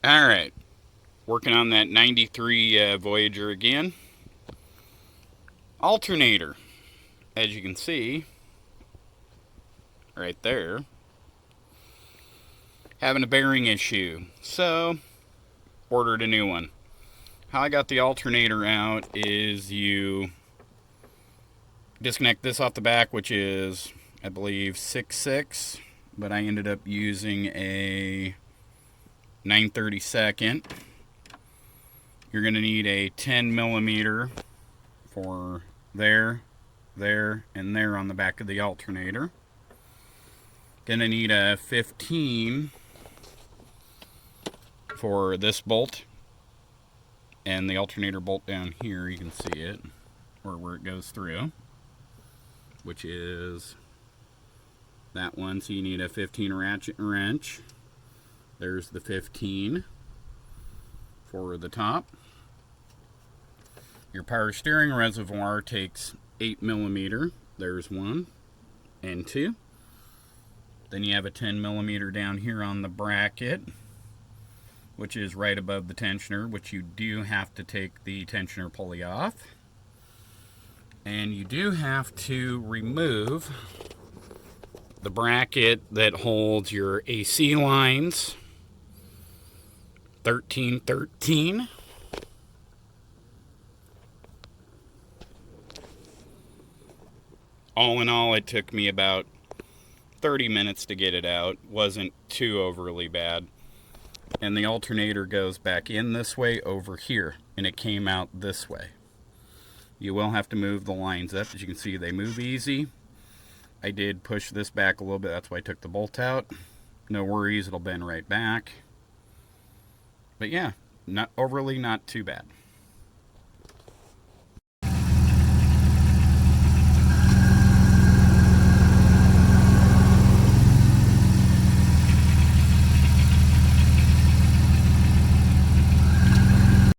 Alright, working on that 93 Voyager again. Alternator, as you can see, right there, having a bearing issue. So, ordered a new one. How I got the alternator out is you disconnect this off the back, which is, I believe, 6/6, but I ended up using a 9/32. You're going to need a 10 millimeter for there, and there on the back of the alternator. Going to need a 15 for this bolt and the alternator bolt down here. You can see it, or where it goes through, which is that one. So you need a 15 ratchet wrench. There's the 15 for the top. Your power steering reservoir takes 8 millimeter. There's one and two. Then you have a 10 millimeter down here on the bracket, which is right above the tensioner, which you do have to take the tensioner pulley off. And you do have to remove the bracket that holds your AC lines, 1313. All in all, it took me about 30 minutes to get it out. Wasn't too overly bad. And the alternator goes back in this way over here, and it came out this way. You will have to move the lines up. As you can see, they move easy. I did push this back a little bit. That's why I took the bolt out. No worries, it'll bend right back. But yeah, not too bad.